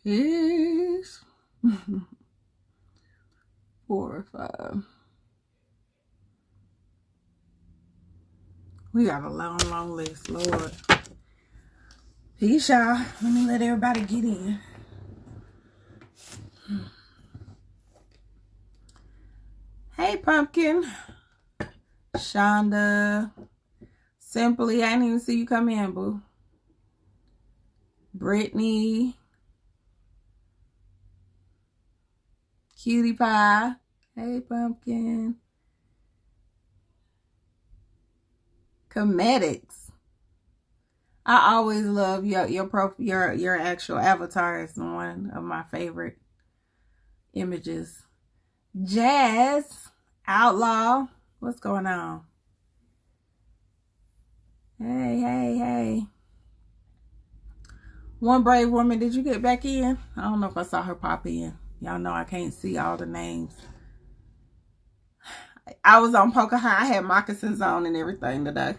6, 4, 5. We got a long, long list, Lord. Peace, y'all. Let me let everybody get in. Hey, Pumpkin. Shonda. Simply, I didn't even see you come in, boo. Brittany. Cutie Pie. Hey, Pumpkin. Comedics. I always love your actual avatar is one of my favorite images. Jazz. Outlaw. What's going on? Hey, hey, hey. One Brave Woman, did you get back in? I don't know if I saw her pop in. Y'all know I can't see all the names. I was on Pocahontas. I had moccasins on and everything today.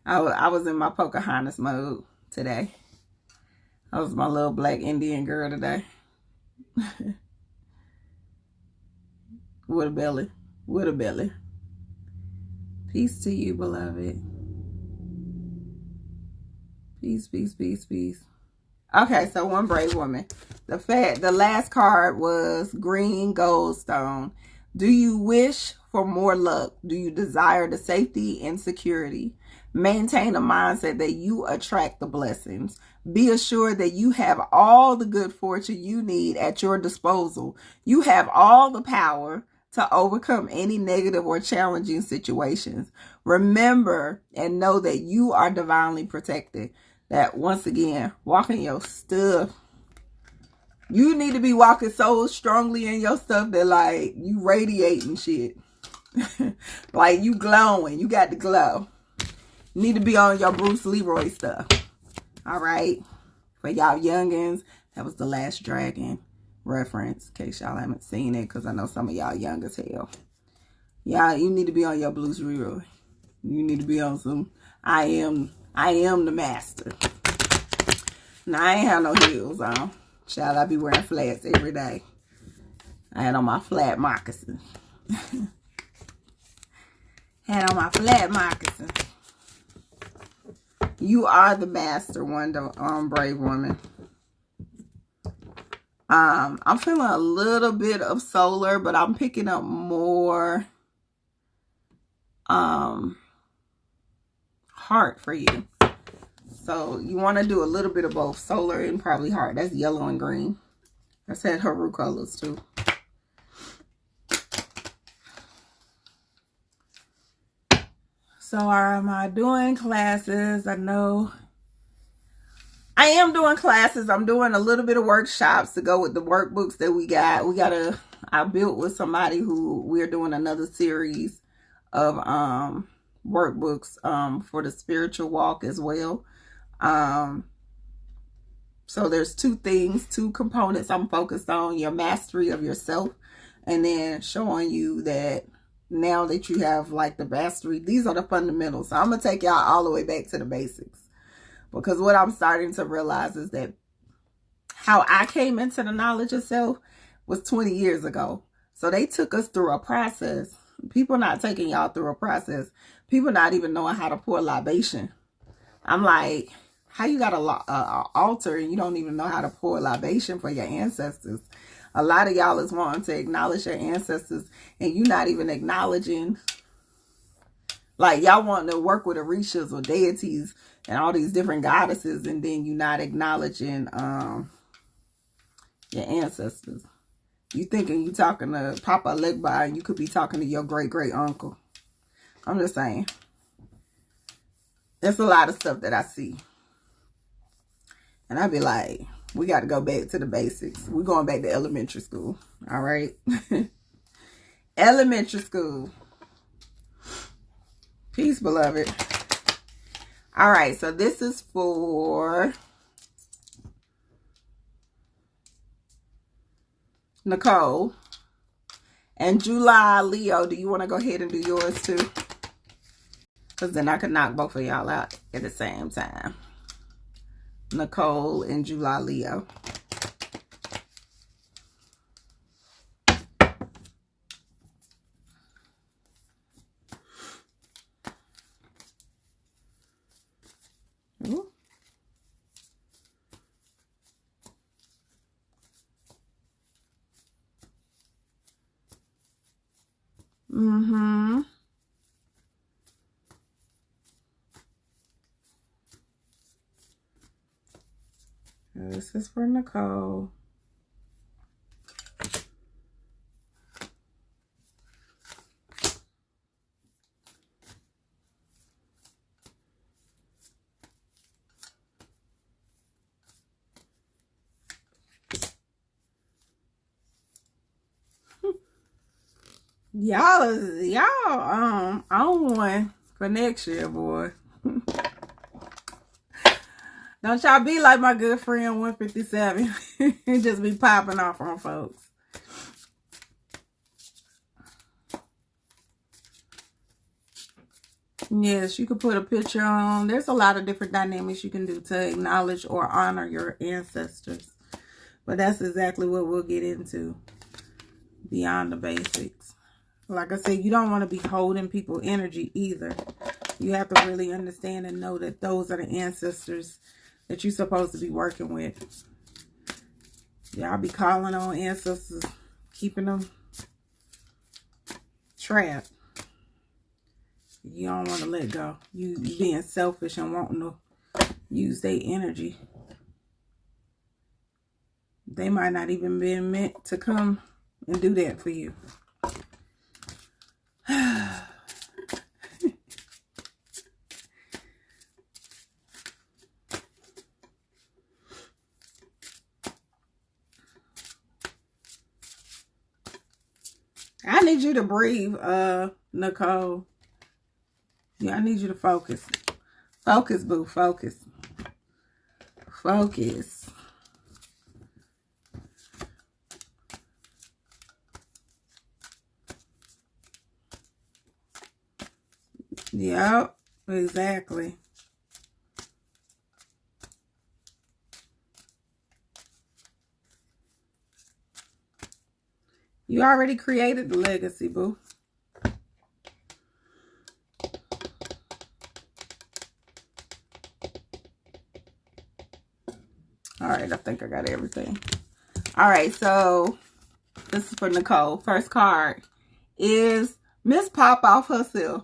I was in my Pocahontas mode today. I was my little black Indian girl today. With a belly. With a belly. Peace to you, beloved. Peace, peace, peace, peace. Okay, so One Brave Woman. The last card was Green Goldstone. Do you wish for more luck? Do you desire the safety and security? Maintain a mindset that you attract the blessings. Be assured that you have all the good fortune you need at your disposal. You have all the power to overcome any negative or challenging situations. Remember and know that you are divinely protected. That once again, walking your stuff. You need to be walking so strongly in your stuff that like you radiating shit. Like you glowing. You got the glow. You need to be on your Bruce Leroy stuff. All right. For y'all youngins, that was The Last Dragon reference. In case y'all haven't seen it, because I know some of y'all young as hell. Y'all, you need to be on your Bruce Leroy. You need to be on some I am the master. Now, I ain't have no heels on. Child, I be wearing flats every day. I had on my flat moccasins. Had on my flat moccasins. You are the master, Brave Woman. I'm feeling a little bit of solar, but I'm picking up more heart for you. So you want to do a little bit of both solar and probably heart. That's yellow and green. That's had Haru colors too. So am I doing classes? I know I am doing classes. I'm doing a little bit of workshops to go with the workbooks that we got. I built with somebody who we're doing another series of workbooks for the spiritual walk as well. So there's two components I'm focused on: your mastery of yourself, and then showing you that now that you have like the mastery, these are the fundamentals. So I'm gonna take y'all all the way back to the basics, because what I'm starting to realize is that how I came into the knowledge of self was 20 years ago. So they took us through a process. People not taking y'all through a process. People not even knowing how to pour libation. I'm like, how you got a altar and you don't even know how to pour libation for your ancestors? A lot of y'all is wanting to acknowledge your ancestors and you not even acknowledging. Like y'all wanting to work with orishas or deities and all these different goddesses, and then you not acknowledging your ancestors. You thinking you talking to Papa Legba and you could be talking to your great uncle. I'm just saying. There's a lot of stuff that I see. And I be like, we got to go back to the basics. We're going back to elementary school. All right. Elementary school. Peace, beloved. All right. So this is for Nicole. And July, Leo, do you want to go ahead and do yours too? Because then I could knock both of y'all out at the same time. Nicole in July, Leo. Ooh. Mm-hmm. This is for Nicole. Y'all on one for next year, boy. Don't y'all be like my good friend 157 and just be popping off on folks. Yes, you could put a picture on. There's a lot of different dynamics you can do to acknowledge or honor your ancestors. But that's exactly what we'll get into beyond the basics. Like I said, you don't want to be holding people's energy either. You have to really understand and know that those are the ancestors that you're supposed to be working with. Y'all be calling on ancestors, keeping them trapped. You don't want to let go. You being selfish and wanting to use their energy. They might not even be meant to come and do that for you. I need you to breathe, Nicole. Yeah, I need you to focus. Focus, boo. Focus. Focus. Yep, exactly. You already created the legacy, boo. All right, I think I got everything. All right, so this is for Nicole. First card is Miss Pop Off herself.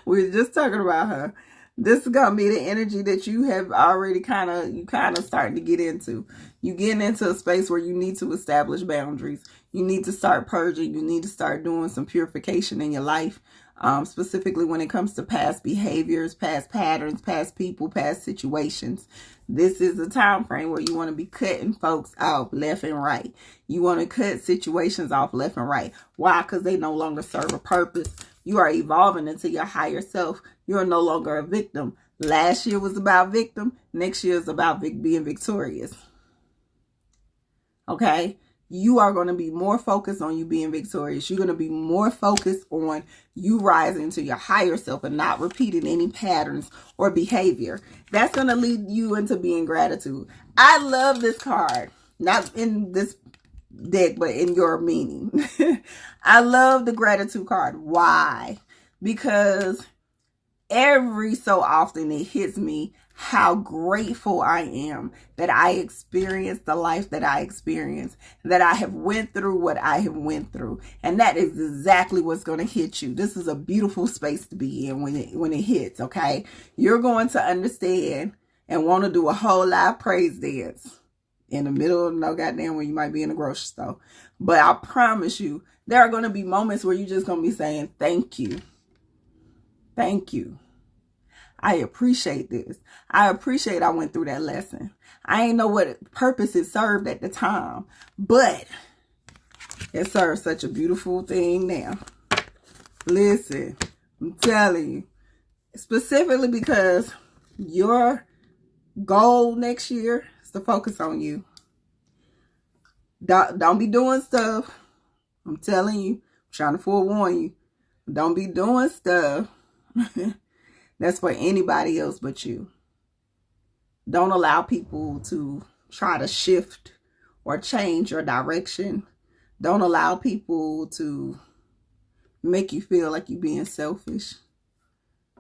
We were just talking about her. This is gonna be the energy that you have already kind of starting to get into. You getting into a space where you need to establish boundaries. You need to start purging. You need to start doing some purification in your life. Specifically when it comes to past behaviors, past patterns, past people, past situations. This is a time frame where you want to be cutting folks off left and right. You want to cut situations off left and right. Why? Because they no longer serve a purpose. You are evolving into your higher self. You are no longer a victim. Last year was about victim. Next year is about being victorious. Okay? You are going to be more focused on you being victorious. You're going to be more focused on you rising to your higher self and not repeating any patterns or behavior. That's going to lead you into being gratitude. I love this card. Not in this deck, but in your meaning. I love the gratitude card. Why? Because every so often it hits me how grateful I am that I experienced the life that I experienced, that I have went through what I have went through. And that is exactly what's going to hit you. This is a beautiful space to be in when it hits, okay? You're going to understand and want to do a whole live praise dance in the middle of no goddamn when you might be in the grocery store. But I promise you, there are going to be moments where you're just going to be saying, thank you. Thank you. I appreciate this. I appreciate I went through that lesson. I ain't know what purpose it served at the time, but it serves such a beautiful thing now. Listen, I'm telling you, specifically because your goal next year is to focus on you. Don't be doing stuff. I'm telling you, I'm trying to forewarn you. Don't be doing stuff that's for anybody else but you. Don't allow people to try to shift or change your direction. Don't allow people to make you feel like you're being selfish.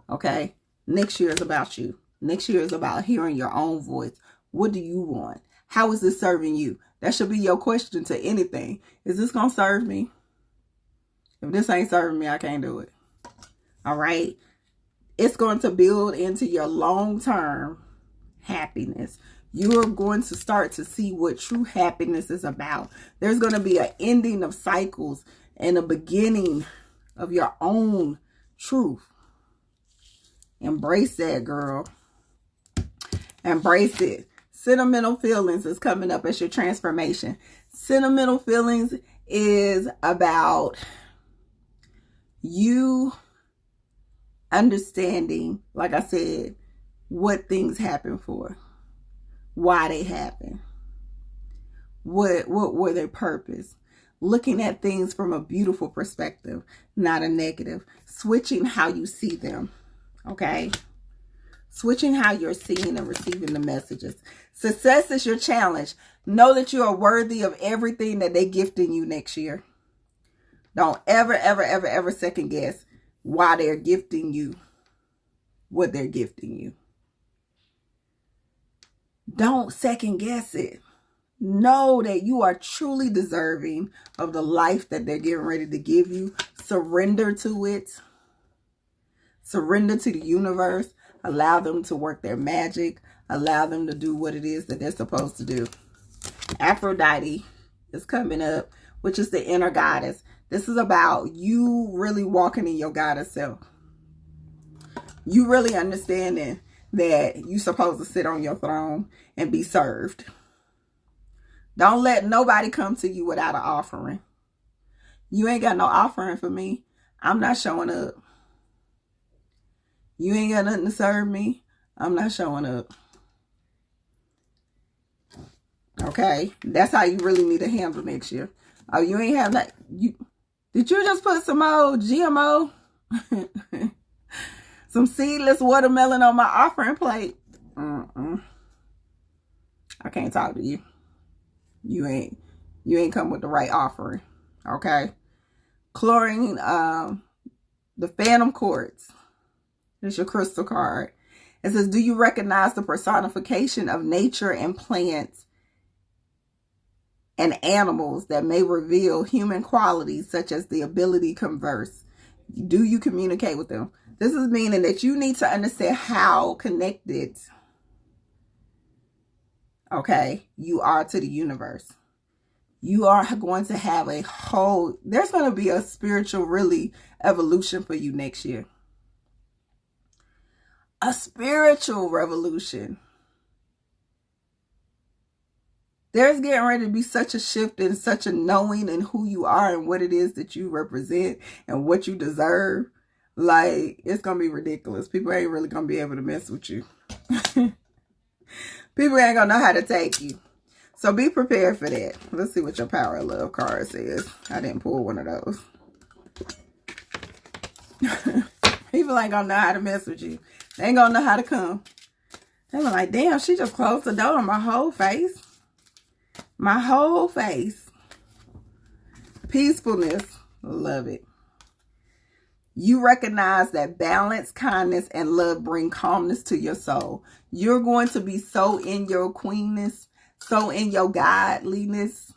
Okay? Next year is about you. Next year is about hearing your own voice. What do you want? How is this serving you? That should be your question to anything. Is this going to serve me? If this ain't serving me, I can't do it. All right? It's going to build into your long-term happiness. You're going to start to see what true happiness is about. There's going to be an ending of cycles and a beginning of your own truth. Embrace that, girl. Embrace it. Sentimental feelings is coming up as your transformation. Sentimental feelings is about you understanding, like I said, what things happen for, why they happen, what were their purpose. Looking at things from a beautiful perspective, not a negative. Switching how you see them, okay? Switching how you're seeing and receiving the messages. Success is your challenge. Know that you are worthy of everything that they're gifting you next year. Don't ever, ever, ever, ever second guess why they're gifting you what they're gifting you. Don't second guess it. Know that you are truly deserving of the life that they're getting ready to give you. Surrender to it. Surrender to the universe. Allow them to work their magic. Allow them to do what it is that they're supposed to do. Aphrodite is coming up, which is the inner goddess. This is about you really walking in your goddess self. You really understanding that you're supposed to sit on your throne and be served. Don't let nobody come to you without an offering. You ain't got no offering for me. I'm not showing up. You ain't got nothing to serve me. I'm not showing up. Okay? That's how you really need to handle next year. Oh, you ain't have that. Did you just put some old GMO? Some seedless watermelon on my offering plate? I can't talk to you. You ain't come with the right offering. Okay? Chlorine, the Phantom Quartz. It's your crystal card. It says, do you recognize the personification of nature and plants and animals that may reveal human qualities such as the ability to converse? Do you communicate with them? This is meaning that you need to understand how connected, okay, you are to the universe. You are going to have there's going to be a spiritual, really, evolution for you next year. A spiritual revolution. There's getting ready to be such a shift and such a knowing in who you are and what it is that you represent and what you deserve. Like, it's going to be ridiculous. People ain't really going to be able to mess with you. People ain't going to know how to take you. So be prepared for that. Let's see what your Power of Love card says. I didn't pull one of those. People ain't going to know how to mess with you. They ain't going to know how to come. They were like, damn, she just closed the door on my whole face. My whole face. Peacefulness. Love it. You recognize that balance, kindness, and love bring calmness to your soul. You're going to be so in your queenness, so in your godliness,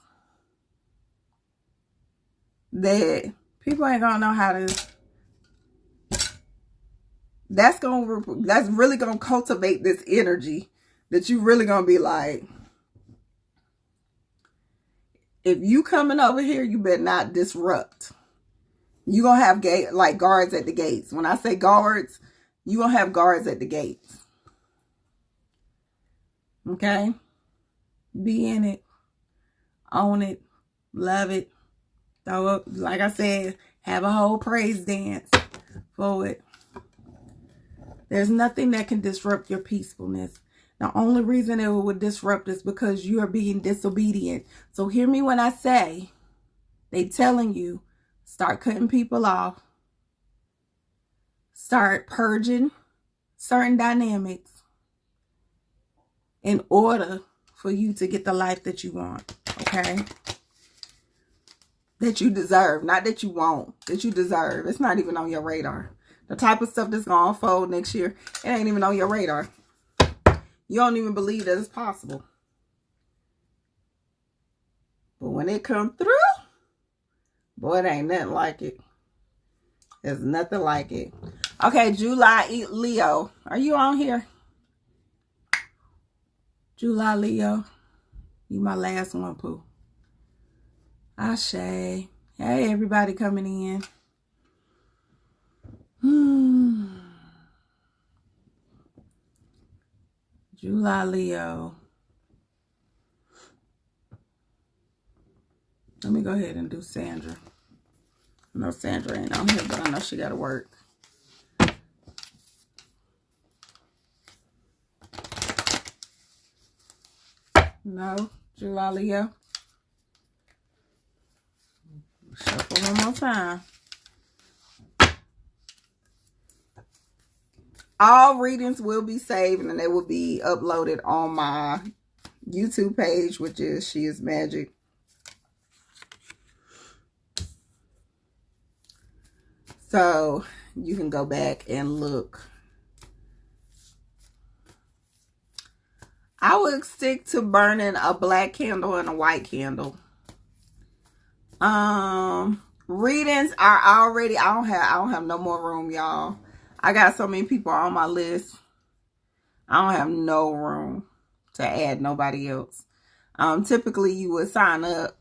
that people ain't gonna know how to. That's really gonna cultivate this energy that you really gonna be like, if you coming over here, you better not disrupt. You gonna have guards at the gates. When I say guards, you gonna have guards at the gates. Okay? Be in it. Own it. Love it. Throw up, like I said, have a whole praise dance for it. There's nothing that can disrupt your peacefulness. The only reason it would disrupt is because you are being disobedient. So hear me when I say, they telling you, start cutting people off. Start purging certain dynamics. in order for you to get the life that you want, okay? That you deserve, not that you want, that you deserve. It's not even on your radar. The type of stuff that's going to unfold next year, it ain't even on your radar. You don't even believe that it's possible. But when it comes through, boy, it ain't nothing like it. There's nothing like it. Okay, July Leo. Are you on here? July Leo. You my last one, Pooh. Ashe. Hey, everybody coming in. July Leo. Let me go ahead and do Sandra. I know Sandra ain't on here, but I know she got to work. No, July Leo. Shuffle one more time. All readings will be saved and they will be uploaded on my YouTube page, which is She Is Magic. So you can go back and look. I would stick to burning a black candle and a white candle. Readings are already, I don't have no more room, y'all. I got so many people on my list. I don't have no room to add nobody else. Typically you would sign up.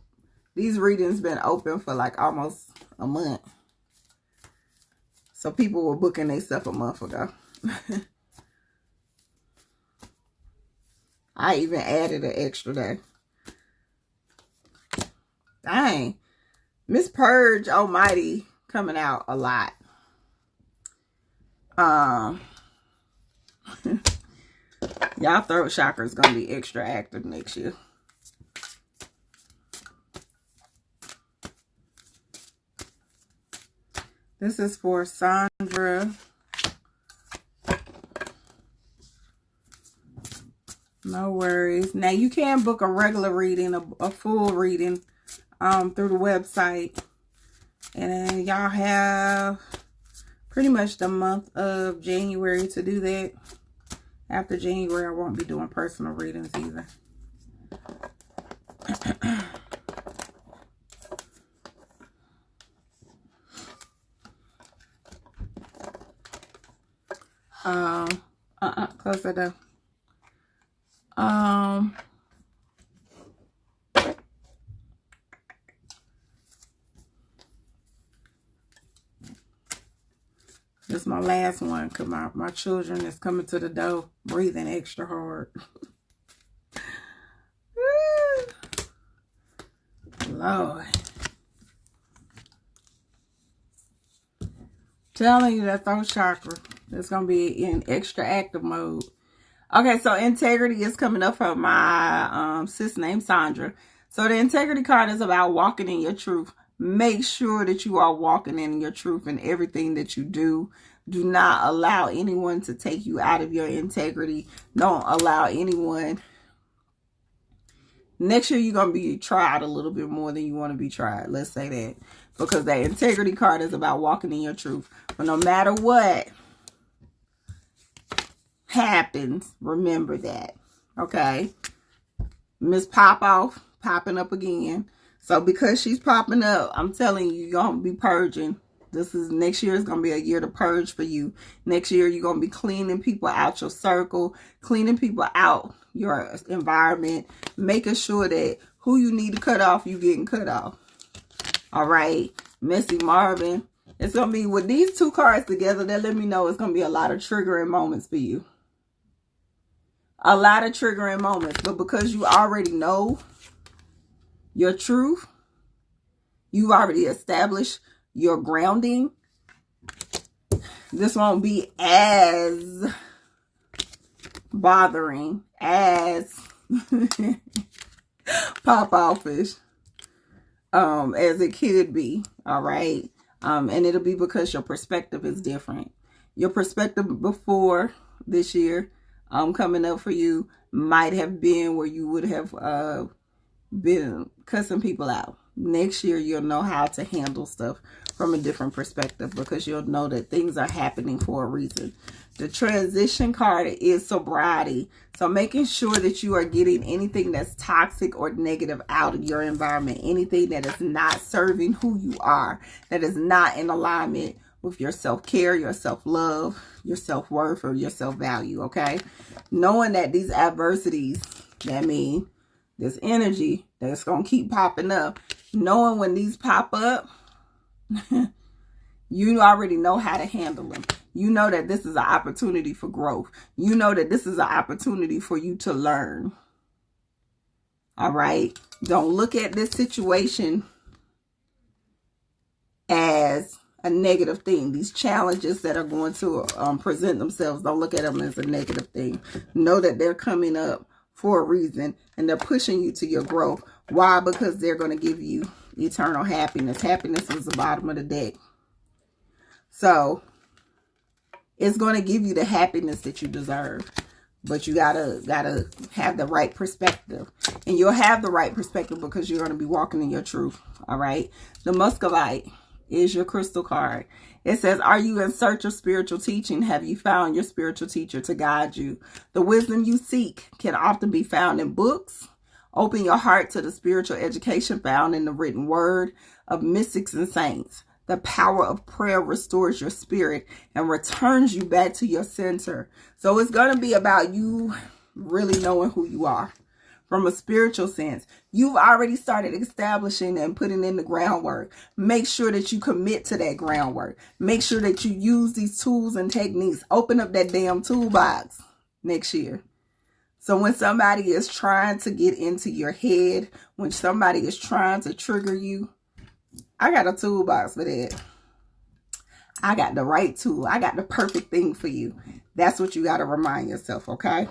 These readings been open for like almost a month. So people were booking their stuff a month ago. I even added an extra day. Dang. Miss Purge Almighty coming out a lot. Y'all throat chakra is going to be extra active next year. This is for Sandra. No worries. Now you can book a regular reading, a full reading through the website. And then y'all have pretty much the month of January to do that. After January, I won't be doing personal readings either. Close that door. This is my last one because my children is coming to the door breathing extra hard. Lord. Telling you that throat chakra is going to be in extra active mode. Okay, so integrity is coming up for my sis named Sandra. So the integrity card is about walking in your truth. Make sure that you are walking in your truth in everything that you do. Do not allow anyone to take you out of your integrity. Don't allow anyone. Next year, you're going to be tried a little bit more than you want to be tried. Let's say that. Because that integrity card is about walking in your truth. But no matter what happens, remember that. Okay? Miss Pop-Off popping up again. So because she's popping up, I'm telling you, you're going to be purging. Next year is going to be a year to purge for you. Next year, you're going to be cleaning people out your circle, cleaning people out your environment, making sure that who you need to cut off, you getting cut off. All right, Missy Marvin. It's going to be, with these two cards together, that let me know it's going to be a lot of triggering moments for you. A lot of triggering moments. But because you already know your truth, you've already established your grounding, this won't be as bothering as pop-offish as it could be. All right. And it'll be because your perspective is different. Your perspective before this year coming up for you might have been where you would have been cussing people out. Next year, you'll know how to handle stuff from a different perspective, because you'll know that things are happening for a reason. The transition card is sobriety. So making sure that you are getting anything that's toxic or negative out of your environment, anything that is not serving who you are, that is not in alignment with your self-care, your self-love, your self-worth, or your self-value, okay? Knowing that these adversities, that mean this energy that's going to keep popping up, knowing when these pop up, you already know how to handle them. You know that this is an opportunity for growth. You know that this is an opportunity for you to learn. All right? Don't look at this situation as a negative thing. These challenges that are going to present themselves, don't look at them as a negative thing. Know that they're coming up for a reason, and they're pushing you to your growth. Why? Because they're going to give you eternal happiness. Happiness is the bottom of the deck. So it's going to give you the happiness that you deserve. But you gotta have the right perspective. And you'll have the right perspective because you're going to be walking in your truth. All right. The Muscovite is your crystal card. It says, are you in search of spiritual teaching? Have you found your spiritual teacher to guide you? The wisdom you seek can often be found in books. Open your heart to the spiritual education found in the written word of mystics and saints. The power of prayer restores your spirit and returns you back to your center. So it's going to be about you really knowing who you are. From a spiritual sense, you've already started establishing and putting in the groundwork. Make sure that you commit to that groundwork. Make sure that you use these tools and techniques. Open up that damn toolbox next year. So when somebody is trying to get into your head, when somebody is trying to trigger you, I got a toolbox for that. I got the right tool. I got the perfect thing for you. That's what you got to remind yourself, okay?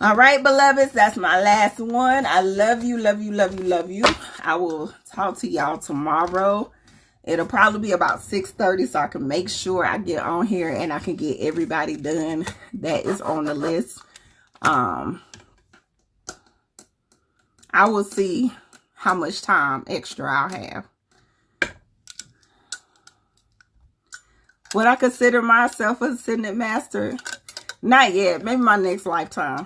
All right, beloveds, that's my last one. I love you, love you, love you, love you. I will talk to y'all tomorrow. It'll probably be about 6:30, so I can make sure I get on here and I can get everybody done that is on the list. I will see how much time extra I'll have. Would I consider myself a ascended master? Not yet. Maybe my next lifetime.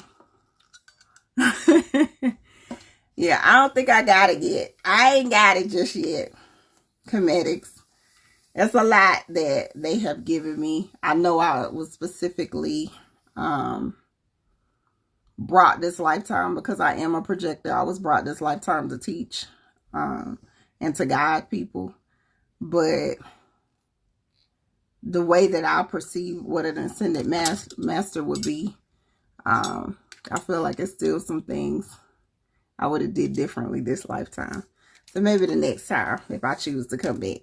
Yeah, I don't think I got it yet. I ain't got it just yet. Comedics. That's a lot that they have given me. I know I was specifically brought this lifetime because I am a projector. I was brought this lifetime to teach and to guide people. But the way that I perceive what an ascended master would be, I feel like it's still some things I would have did differently this lifetime. So maybe the next time, if I choose to come back.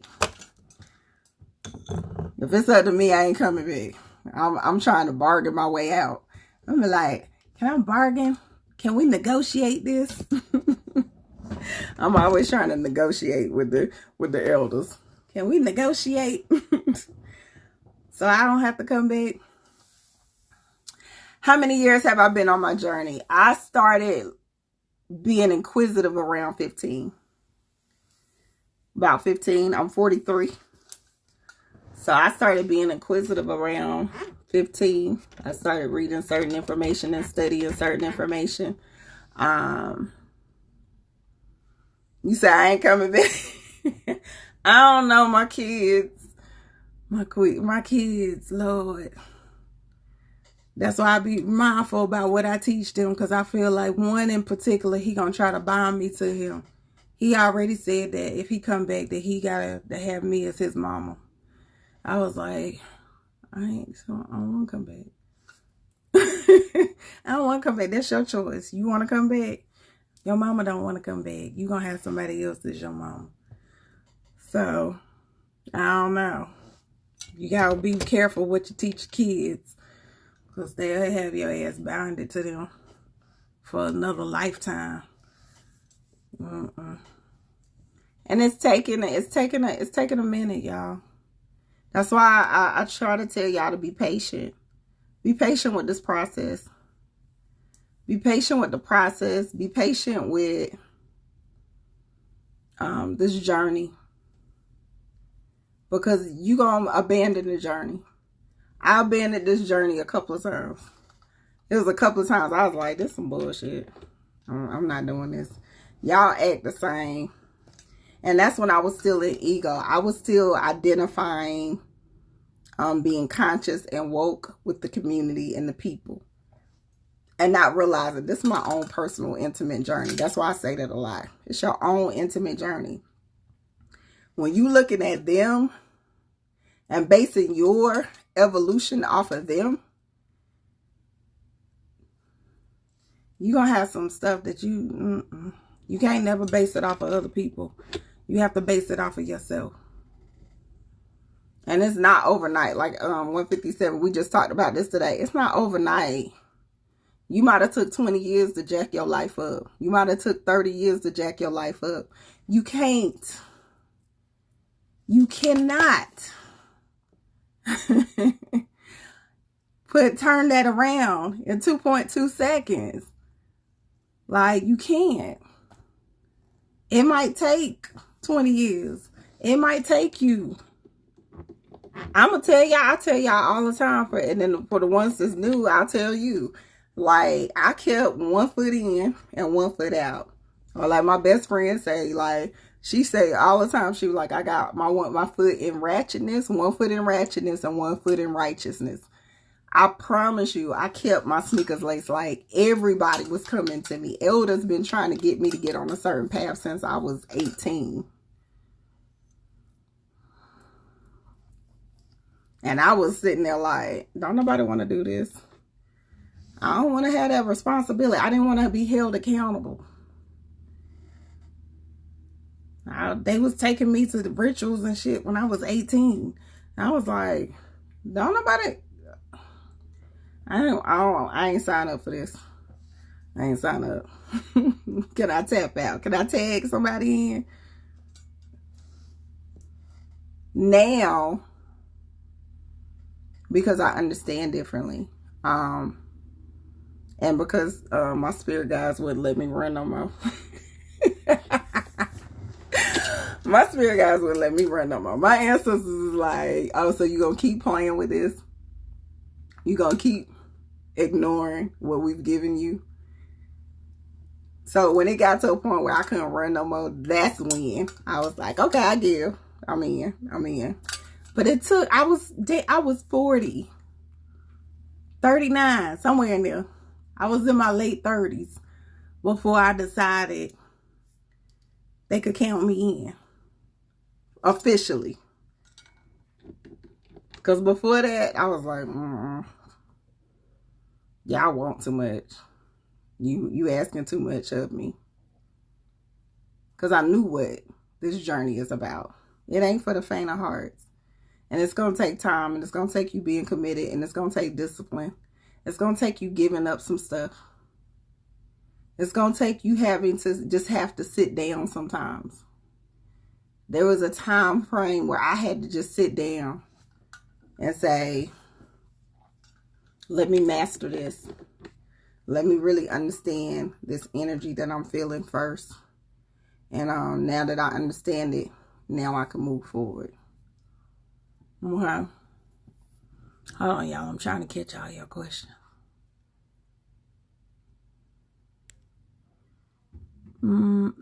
If it's up to me, I ain't coming back. I'm trying to bargain my way out. I'm like, can I bargain? Can we negotiate this? I'm always trying to negotiate with the elders. Can we negotiate? So I don't have to come back. How many years have I been on my journey? I started being inquisitive around 15. About 15. I'm 43. So I started being inquisitive around 15. I started reading certain information and studying certain information. You say I ain't coming back. I don't know, my kids. My kids, Lord. That's why I be mindful about what I teach them, because I feel like one in particular, he gonna try to bind me to him. He already said that if he come back, that he gotta have me as his mama. I was like, I don't want to come back. I don't want to come back. That's your choice. You want to come back? Your mama don't want to come back. You gonna have somebody else as your mama. So, I don't know. You gotta be careful what you teach kids, because they'll have your ass bounded to them for another lifetime. And it's taking a minute, y'all. That's why I try to tell y'all to be patient. Be patient with this process. Be patient with the process. Be patient with this journey. Because you're going to abandon the journey. I abandoned this journey a couple of times. It was a couple of times I was like, this is some bullshit. I'm not doing this. Y'all act the same. And that's when I was still in ego. I was still identifying being conscious and woke with the community and the people. And not realizing this is my own personal intimate journey. That's why I say that a lot. It's your own intimate journey. When you looking at them and basing your evolution off of them, you're going to have some stuff that you can't never base it off of other people. You have to base it off of yourself. And it's not overnight. Like 157, we just talked about this today. It's not overnight. You might have took 20 years to jack your life up. You might have took 30 years to jack your life up. You can't. You cannot turn that around in 2.2 seconds. Like, you can't. It might take 20 years. It might take you. I'm going to tell y'all, I tell y'all all the time, and then for the ones that's new, I'll tell you. Like, I kept 1 foot in and 1 foot out. Or like my best friend say, like, she say all the time, she was like, I got my foot in ratchetness, 1 foot in ratchetness, and 1 foot in righteousness. I promise you, I kept my sneakers laced. Like, everybody was coming to me. Elder's been trying to get me to get on a certain path since I was 18. And I was sitting there like, don't nobody want to do this. I don't want to have that responsibility. I didn't want to be held accountable. They was taking me to the rituals and shit when I was 18. I was like, don't nobody... I ain't sign up for this. I ain't sign up. Can I tap out? Can I tag somebody in? Now, because I understand differently. And because my spirit guides wouldn't let me run no more. My spirit guides wouldn't let me run no more. My ancestors is like, oh, so you gonna keep playing with this? You gonna keep ignoring what we've given you? So when it got to a point where I couldn't run no more, that's when I was like, okay, I give. I'm in. But it took, I was 40, 39, somewhere in there. I was in my late 30s before I decided they could count me in. Officially. Because before that, I was like, y'all want too much. You asking too much of me. Because I knew what this journey is about. It ain't for the faint of hearts. And it's going to take time. And it's going to take you being committed. And it's going to take discipline. It's going to take you giving up some stuff. It's going to take you having to just have to sit down sometimes. There was a time frame where I had to just sit down and say, let me master this. Let me really understand this energy that I'm feeling first. And now that I understand it, now I can move forward. Okay. Hold on, y'all. I'm trying to catch all your questions.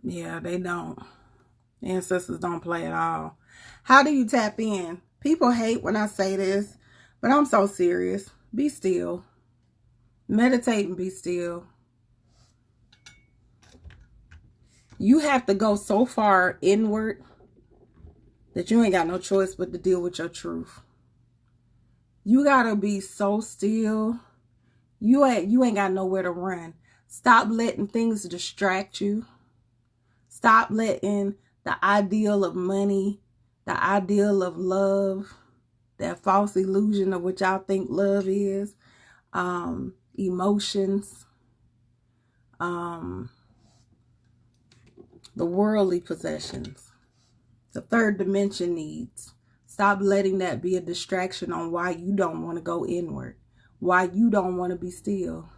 Yeah, they don't. Ancestors don't play at all. How do you tap in? People hate when I say this, but I'm so serious. Be still. Meditate and be still. You have to go so far inward that you ain't got no choice but to deal with your truth. You gotta be so still. You ain't got nowhere to run. Stop letting things distract you. Stop letting the ideal of money, the ideal of love, that false illusion of what y'all think love is, emotions, the worldly possessions, the third dimension needs. Stop letting that be a distraction on why you don't want to go inward, why you don't want to be still.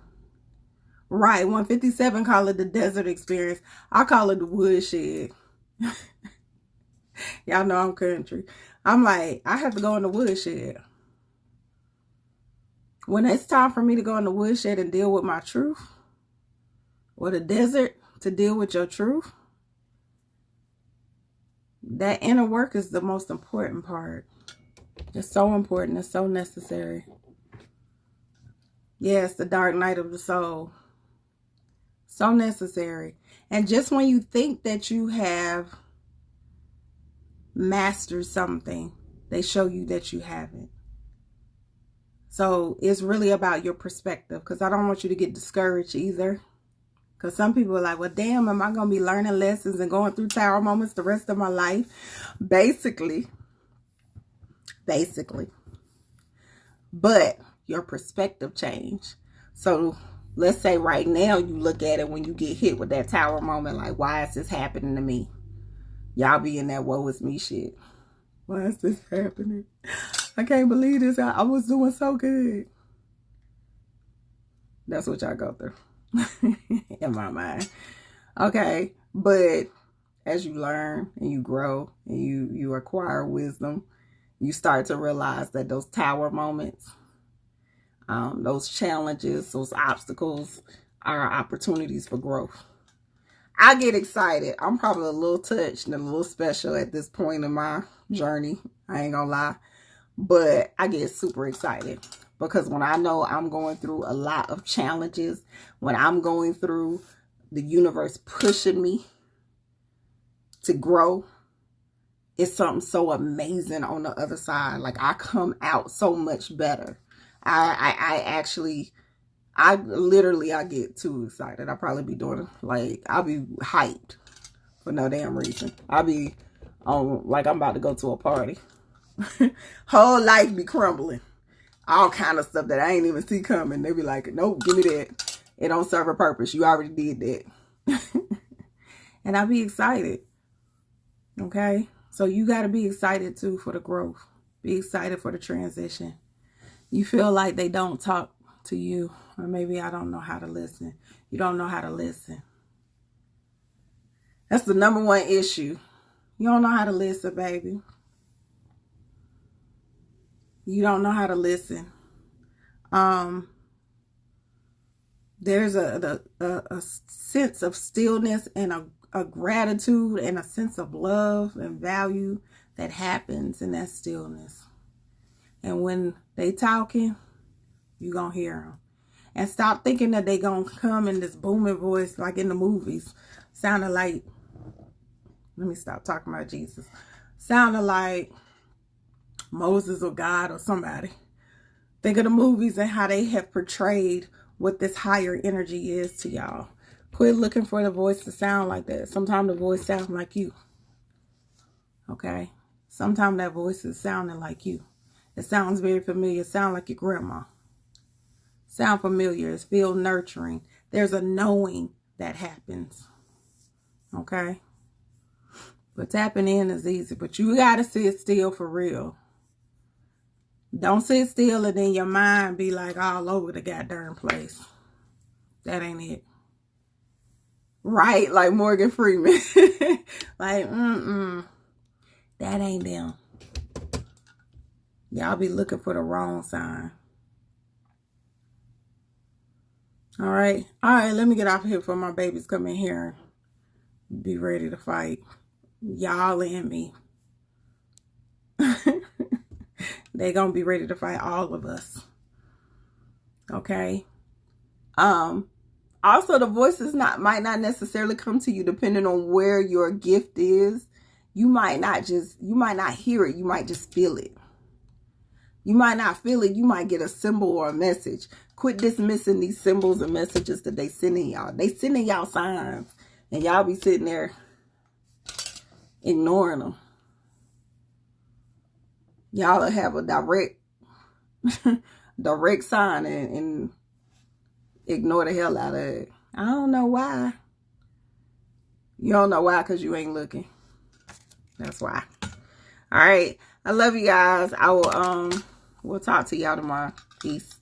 Right, 157 call it the desert experience. I call it the woodshed. Y'all know I'm country. I'm like, I have to go in the woodshed. When it's time for me to go in the woodshed and deal with my truth, or the desert to deal with your truth, that inner work is the most important part. It's so important. It's so necessary. Yes, the dark night of the soul. So necessary. And just when you think that you have mastered something, they show you that you haven't. So it's really about your perspective, because I don't want you to get discouraged either. Because some people are like, well, damn, am I going to be learning lessons and going through tower moments the rest of my life? Basically. But your perspective changed. So let's say right now you look at it when you get hit with that tower moment, like, why is this happening to me? Y'all be in that woe is me shit. Why is this happening? I can't believe this. I was doing so good. That's what y'all go through in my mind. Okay, but as you learn and you grow and you acquire wisdom, you start to realize that those tower moments, those challenges, those obstacles are opportunities for growth. I get excited. I'm probably a little touched and a little special at this point in my journey. I ain't gonna lie. But I get super excited because when I know I'm going through a lot of challenges, when I'm going through the universe pushing me to grow, it's something so amazing on the other side. Like, I come out so much better. I literally get too excited. I'll probably be doing, like, I'll be hyped for no damn reason. I'll be like I'm about to go to a party. Whole life be crumbling. All kind of stuff that I ain't even see coming. They be like, nope, give me that. It don't serve a purpose. You already did that. And I be excited. Okay? So you got to be excited too for the growth. Be excited for the transition. You feel like they don't talk to you, or maybe I don't know how to listen. You don't know how to listen. That's the number one issue. You don't know how to listen, baby. You don't know how to listen. There's a sense of stillness and a gratitude and a sense of love and value that happens in that stillness. And when they talking, you gonna hear them. And stop thinking that they gonna come in this booming voice like in the movies, sounding like, let me stop talking about Jesus, sounding like Moses or God or somebody. Think of the movies and how they have portrayed what this higher energy is to y'all. Quit looking for the voice to sound like that. Sometimes the voice sounds like you. Okay? Sometimes that voice is sounding like you. It sounds very familiar. It sounds like your grandma. Sound familiar. It feels nurturing. There's a knowing that happens. Okay? But tapping in is easy. But you got to sit still for real. Don't sit still and then your mind be like all over the goddamn place. That ain't it. Right? Like Morgan Freeman. Like, that ain't them. Y'all be looking for the wrong sign. All right. Let me get off here before my babies come in here and be ready to fight. Y'all and me. They gonna be ready to fight all of us. Okay. Also, the voices might not necessarily come to you depending on where your gift is. You might not hear it. You might just feel it. You might not feel it. You might get a symbol or a message. Quit dismissing these symbols and messages that they sending y'all. They sending y'all signs. And y'all be sitting there ignoring them. Y'all have a direct sign and ignore the hell out of it. I don't know why. You don't know why because you ain't looking. That's why. All right. I love you guys. We'll talk to y'all tomorrow. Peace.